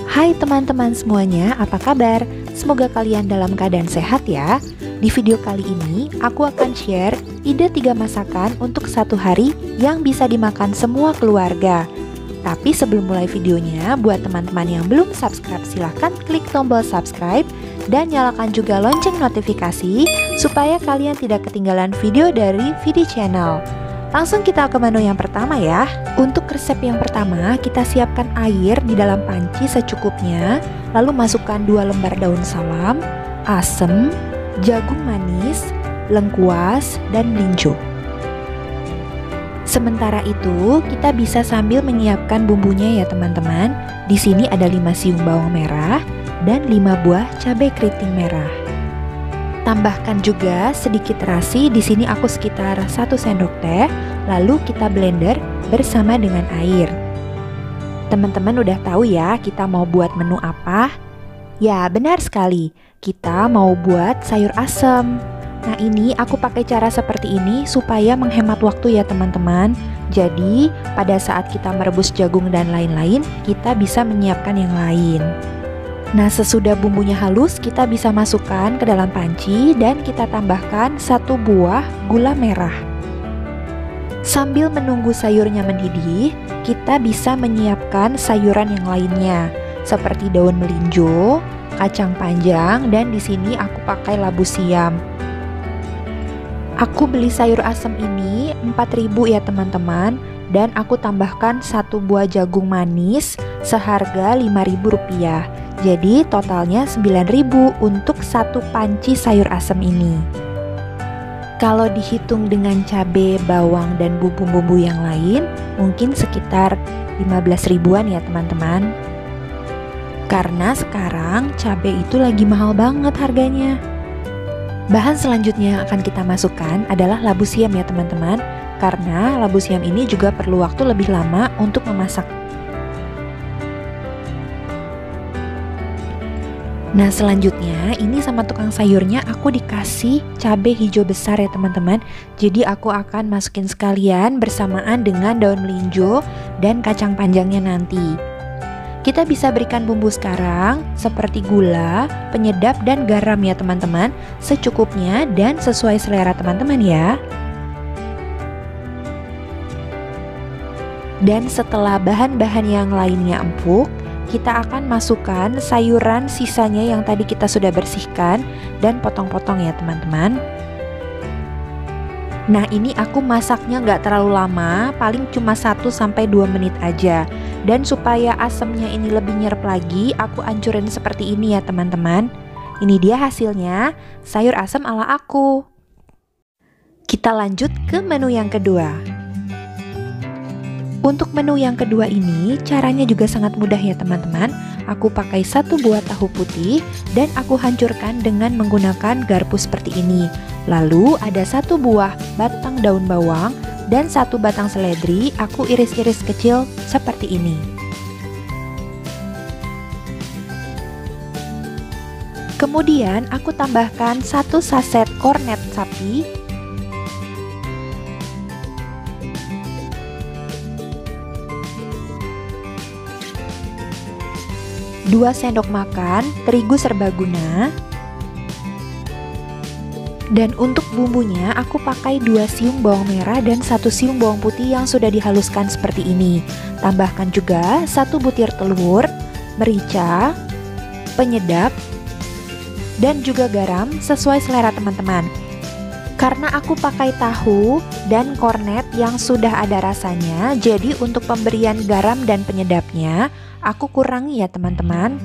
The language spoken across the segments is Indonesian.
Hai teman-teman semuanya, apa kabar? Semoga kalian dalam keadaan sehat ya. Di video kali ini, aku akan share ide 3 masakan untuk satu hari yang bisa dimakan semua keluarga. Tapi sebelum mulai videonya, buat teman-teman yang belum subscribe, silahkan klik tombol subscribe dan nyalakan juga lonceng notifikasi supaya kalian tidak ketinggalan video dari Vidi Channel. Langsung kita ke menu yang pertama ya. Untuk resep yang pertama, kita siapkan air di dalam panci secukupnya, lalu masukkan 2 lembar daun salam, asem, jagung manis, lengkuas, dan melinjo. Sementara itu, kita bisa sambil menyiapkan bumbunya ya teman-teman. Di sini ada 5 siung bawang merah dan 5 buah cabai keriting merah. Tambahkan juga sedikit terasi, di sini aku sekitar 1 sendok teh, lalu kita blender bersama dengan air. Teman-teman udah tahu ya kita mau buat menu apa? Ya benar sekali, kita mau buat sayur asem. Nah ini aku pakai cara seperti ini supaya menghemat waktu ya teman-teman. Jadi pada saat kita merebus jagung dan lain-lain, kita bisa menyiapkan yang lain. Nah sesudah bumbunya halus, kita bisa masukkan ke dalam panci dan kita tambahkan 1 buah gula merah. Sambil menunggu sayurnya mendidih, kita bisa menyiapkan sayuran yang lainnya seperti daun melinjo, kacang panjang, dan di sini aku pakai labu siam. Aku beli sayur asem ini 4.000 ya teman-teman, dan aku tambahkan 1 buah jagung manis seharga Rp5.000. Jadi totalnya 9.000 untuk 1 panci sayur asem ini. Kalau dihitung dengan cabai, bawang, dan bumbu-bumbu yang lain, mungkin sekitar 15 ribuan ya teman-teman. Karena sekarang cabai itu lagi mahal banget harganya. Bahan selanjutnya yang akan kita masukkan adalah labu siam ya teman-teman. Karena labu siam ini juga perlu waktu lebih lama untuk memasak. Nah selanjutnya ini sama tukang sayurnya aku dikasih cabai hijau besar ya teman-teman. Jadi aku akan masukin sekalian bersamaan dengan daun melinjo dan kacang panjangnya nanti. Kita bisa berikan bumbu sekarang seperti gula, penyedap, dan garam ya teman-teman, secukupnya dan sesuai selera teman-teman ya. Dan setelah bahan-bahan yang lainnya empuk, kita akan masukkan sayuran sisanya yang tadi kita sudah bersihkan dan potong-potong ya teman-teman. Nah ini aku masaknya nggak terlalu lama, paling cuma 1-2 menit aja. Dan supaya asemnya ini lebih nyerap lagi, aku ancurin seperti ini ya teman-teman. Ini dia hasilnya, sayur asem ala aku. Kita lanjut ke menu yang kedua. Untuk menu yang kedua ini, caranya juga sangat mudah ya teman-teman. Aku pakai 1 buah tahu putih dan aku hancurkan dengan menggunakan garpu seperti ini. Lalu ada 1 buah batang daun bawang dan 1 batang seledri, aku iris-iris kecil seperti ini. Kemudian aku tambahkan 1 saset kornet sapi, 2 sendok makan terigu serbaguna. Dan untuk bumbunya aku pakai 2 siung bawang merah dan 1 siung bawang putih yang sudah dihaluskan seperti ini. Tambahkan juga 1 butir telur, merica, penyedap, dan juga garam sesuai selera teman-teman. Karena aku pakai tahu dan kornet yang sudah ada rasanya, jadi untuk pemberian garam dan penyedapnya aku kurangi ya teman-teman.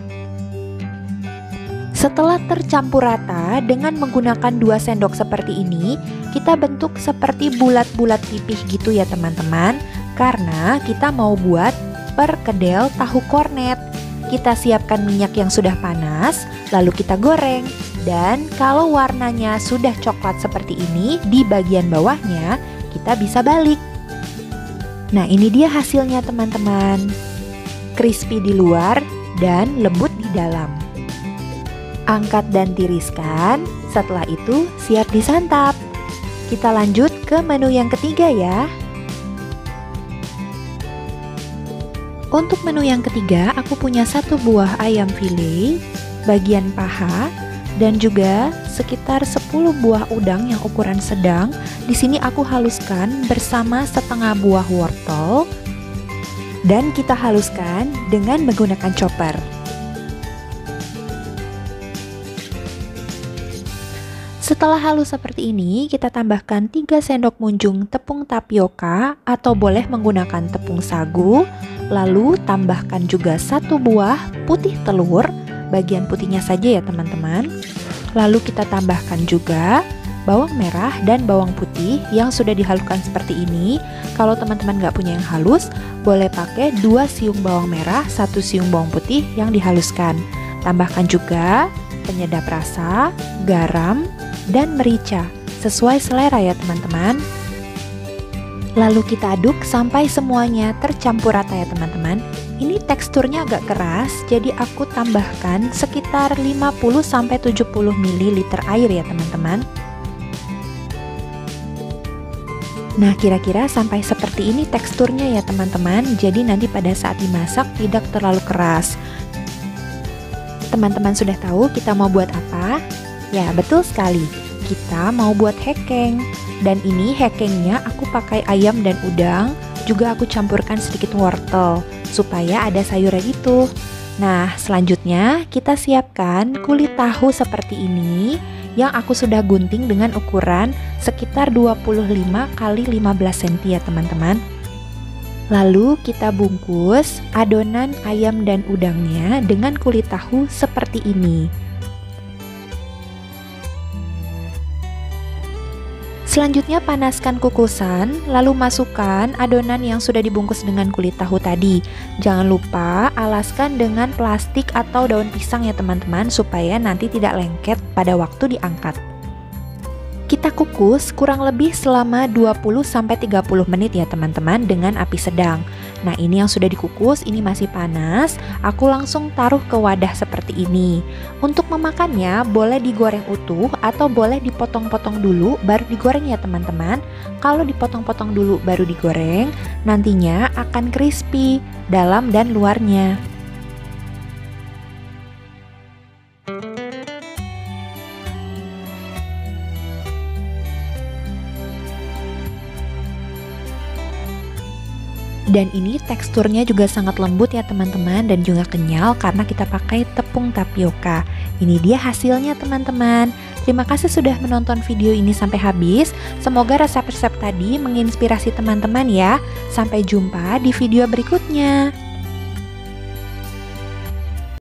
Setelah tercampur rata dengan menggunakan 2 sendok seperti ini, kita bentuk seperti bulat-bulat pipih gitu ya teman-teman. Karena kita mau buat perkedel tahu kornet. Kita siapkan minyak yang sudah panas, lalu kita goreng. Dan kalau warnanya sudah coklat seperti ini, di bagian bawahnya kita bisa balik. Nah ini dia hasilnya teman-teman. Crispy di luar dan lembut di dalam. Angkat dan tiriskan, setelah itu siap disantap. Kita lanjut ke menu yang ketiga ya. Untuk menu yang ketiga, aku punya 1 buah ayam file, bagian paha, dan juga sekitar 10 buah udang yang ukuran sedang. Di sini aku haluskan bersama setengah buah wortel, dan kita haluskan dengan menggunakan chopper. Setelah halus seperti ini, kita tambahkan 3 sendok munjung tepung tapioka atau boleh menggunakan tepung sagu. Lalu tambahkan juga 1 buah putih telur, bagian putihnya saja ya teman-teman. Lalu kita tambahkan juga bawang merah dan bawang putih yang sudah dihaluskan seperti ini. Kalau teman-teman nggak punya yang halus, boleh pakai 2 siung bawang merah, 1 siung bawang putih yang dihaluskan. Tambahkan juga penyedap rasa, garam, dan merica sesuai selera ya teman-teman. Lalu kita aduk sampai semuanya tercampur rata ya teman-teman. Ini teksturnya agak keras, jadi aku tambahkan sekitar 50-70 ml air ya teman-teman. Nah, kira-kira sampai seperti ini teksturnya ya teman-teman. Jadi nanti pada saat dimasak tidak terlalu keras. Teman-teman sudah tahu kita mau buat apa? Ya, betul sekali. Kita mau buat hekeng. Dan ini hekengnya aku pakai ayam dan udang, juga aku campurkan sedikit wortel supaya ada sayurnya gitu. Nah, selanjutnya kita siapkan kulit tahu seperti ini yang aku sudah gunting dengan ukuran sekitar 25 x 15 cm ya teman-teman. Lalu kita bungkus adonan ayam dan udangnya dengan kulit tahu seperti ini. Selanjutnya panaskan kukusan, lalu masukkan adonan yang sudah dibungkus dengan kulit tahu tadi. Jangan lupa alaskan dengan plastik atau daun pisang ya teman-teman, supaya nanti tidak lengket pada waktu diangkat. Kita kukus kurang lebih selama 20-30 menit ya teman-teman dengan api sedang. Nah, ini yang sudah dikukus, ini masih panas. Aku langsung taruh ke wadah seperti ini. Untuk memakannya boleh digoreng utuh atau boleh dipotong-potong dulu baru digoreng ya teman-teman. Kalau dipotong-potong dulu baru digoreng, nantinya akan crispy dalam dan luarnya. Dan ini teksturnya juga sangat lembut ya teman-teman, dan juga kenyal karena kita pakai tepung tapioka. Ini dia hasilnya teman-teman. Terima kasih sudah menonton video ini sampai habis. Semoga resep-resep tadi menginspirasi teman-teman ya. Sampai jumpa di video berikutnya.